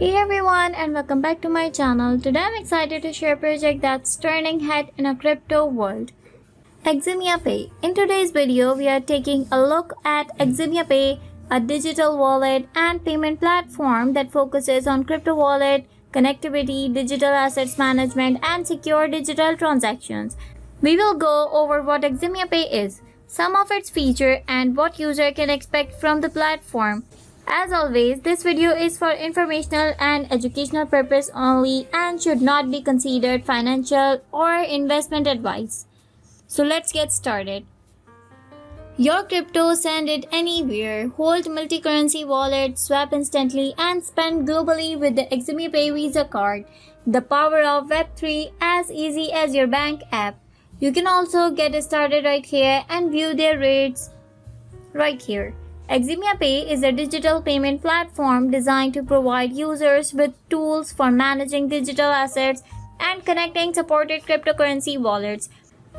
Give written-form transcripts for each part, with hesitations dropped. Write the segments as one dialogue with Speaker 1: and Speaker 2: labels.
Speaker 1: Hey everyone and welcome back to my channel. Today I'm excited to share a project that's turning head in a crypto world. Eximia Pay. In today's video, we are taking a look at Eximia Pay, a digital wallet and payment platform that focuses on crypto wallet, connectivity, digital assets management and secure digital transactions. We will go over what Eximia Pay is, some of its features and what user can expect from the platform. As always, this video is for informational and educational purpose only and should not be considered financial or investment advice. So let's get started. Your crypto, send it anywhere, hold multi-currency wallet, swap instantly and spend globally with the Eximia Pay Visa card. The power of Web3 as easy as your bank app. You can also get started right here and view their rates right here. Eximia Pay is a digital payment platform designed to provide users with tools for managing digital assets and connecting supported cryptocurrency wallets.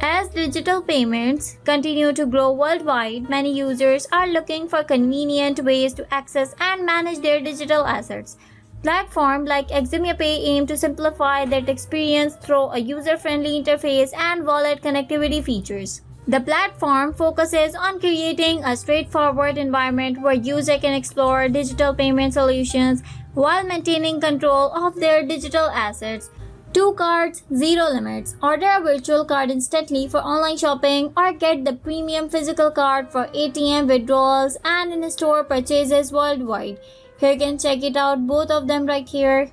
Speaker 1: As digital payments continue to grow worldwide, many users are looking for convenient ways to access and manage their digital assets. Platforms like Eximia Pay aim to simplify that experience through a user-friendly interface and wallet connectivity features. The platform focuses on creating a straightforward environment where users can explore digital payment solutions while maintaining control of their digital assets. 2 cards, 0 limits. Order a virtual card instantly for online shopping or get the premium physical card for ATM withdrawals and in-store purchases worldwide. Here you can check it out, both of them right here.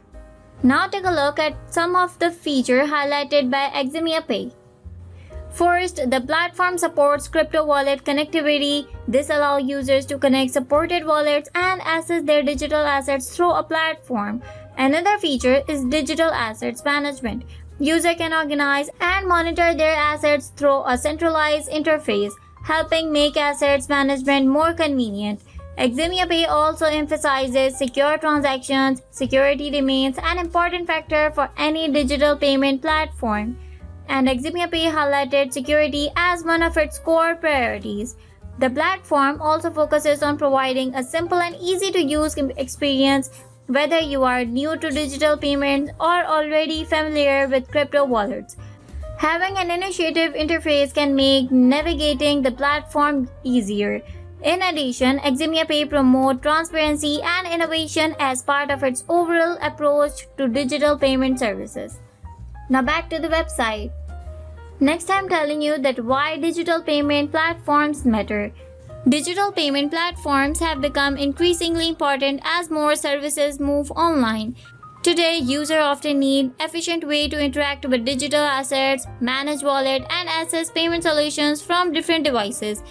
Speaker 1: Now take a look at some of the features highlighted by Eximia Pay. First, the platform supports crypto wallet connectivity. This allows users to connect supported wallets and access their digital assets through a platform. Another feature is digital assets management. Users can organize and monitor their assets through a centralized interface, helping make assets management more convenient. Eximia Pay also emphasizes secure transactions. Security remains an important factor for any digital payment platform, and Eximia Pay highlighted security as one of its core priorities. The platform also focuses on providing a simple and easy-to-use experience, whether you are new to digital payments or already familiar with crypto wallets. Having an intuitive interface can make navigating the platform easier. In addition, Eximia Pay promotes transparency and innovation as part of its overall approach to digital payment services. Now back to the website. Next, I'm telling you that why digital payment platforms matter. Digital payment platforms have become increasingly important as more services move online. Today, users often need efficient way to interact with digital assets, manage wallet, and access payment solutions from different devices.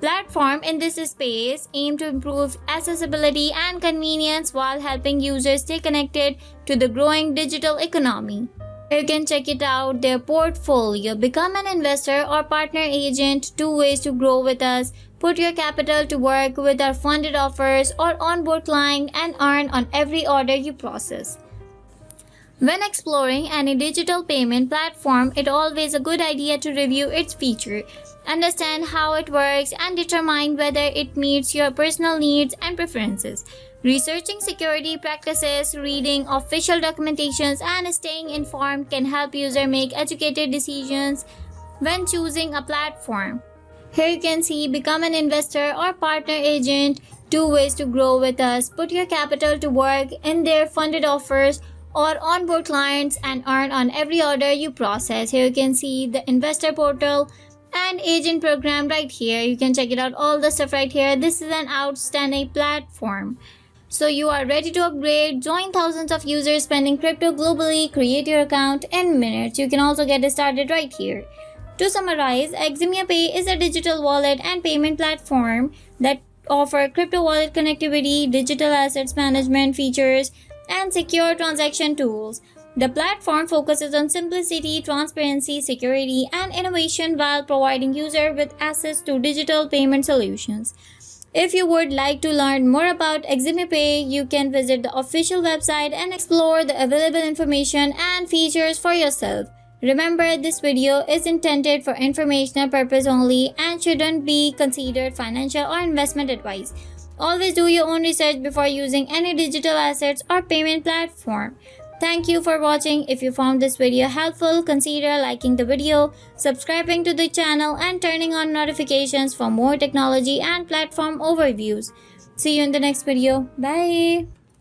Speaker 1: Platforms in this space aim to improve accessibility and convenience while helping users stay connected to the growing digital economy. You can check it out, their portfolio. Become an investor or partner agent, 2 ways to grow with us. Put your capital to work with our funded offers or onboard client and earn on every order you process. When exploring any digital payment platform, it's always a good idea to review its features, understand how it works, and determine whether it meets your personal needs and preferences. Researching security practices, reading official documentations, and staying informed can help users make educated decisions when choosing a platform. Here you can see, become an investor or partner agent, 2 ways to grow with us. Put your capital to work in their funded offers or onboard clients and earn on every order you process. Here you can see the investor portal and agent program right here. You can check it out, all the stuff right here. This is an outstanding platform. So you are ready to upgrade, join thousands of users spending crypto globally, create your account in minutes. You can also get started right here. To summarize, Eximia Pay is a digital wallet and payment platform that offers crypto wallet connectivity, digital assets management features, and secure transaction tools. The platform focuses on simplicity, transparency, security, and innovation while providing users with access to digital payment solutions. If you would like to learn more about Eximia Pay, you can visit the official website and explore the available information and features for yourself. Remember, this video is intended for informational purpose only and shouldn't be considered financial or investment advice. Always do your own research before using any digital assets or payment platform. Thank you for watching. If you found this video helpful, consider liking the video, subscribing to the channel and turning on notifications for more technology and platform overviews. See you in the next video. Bye.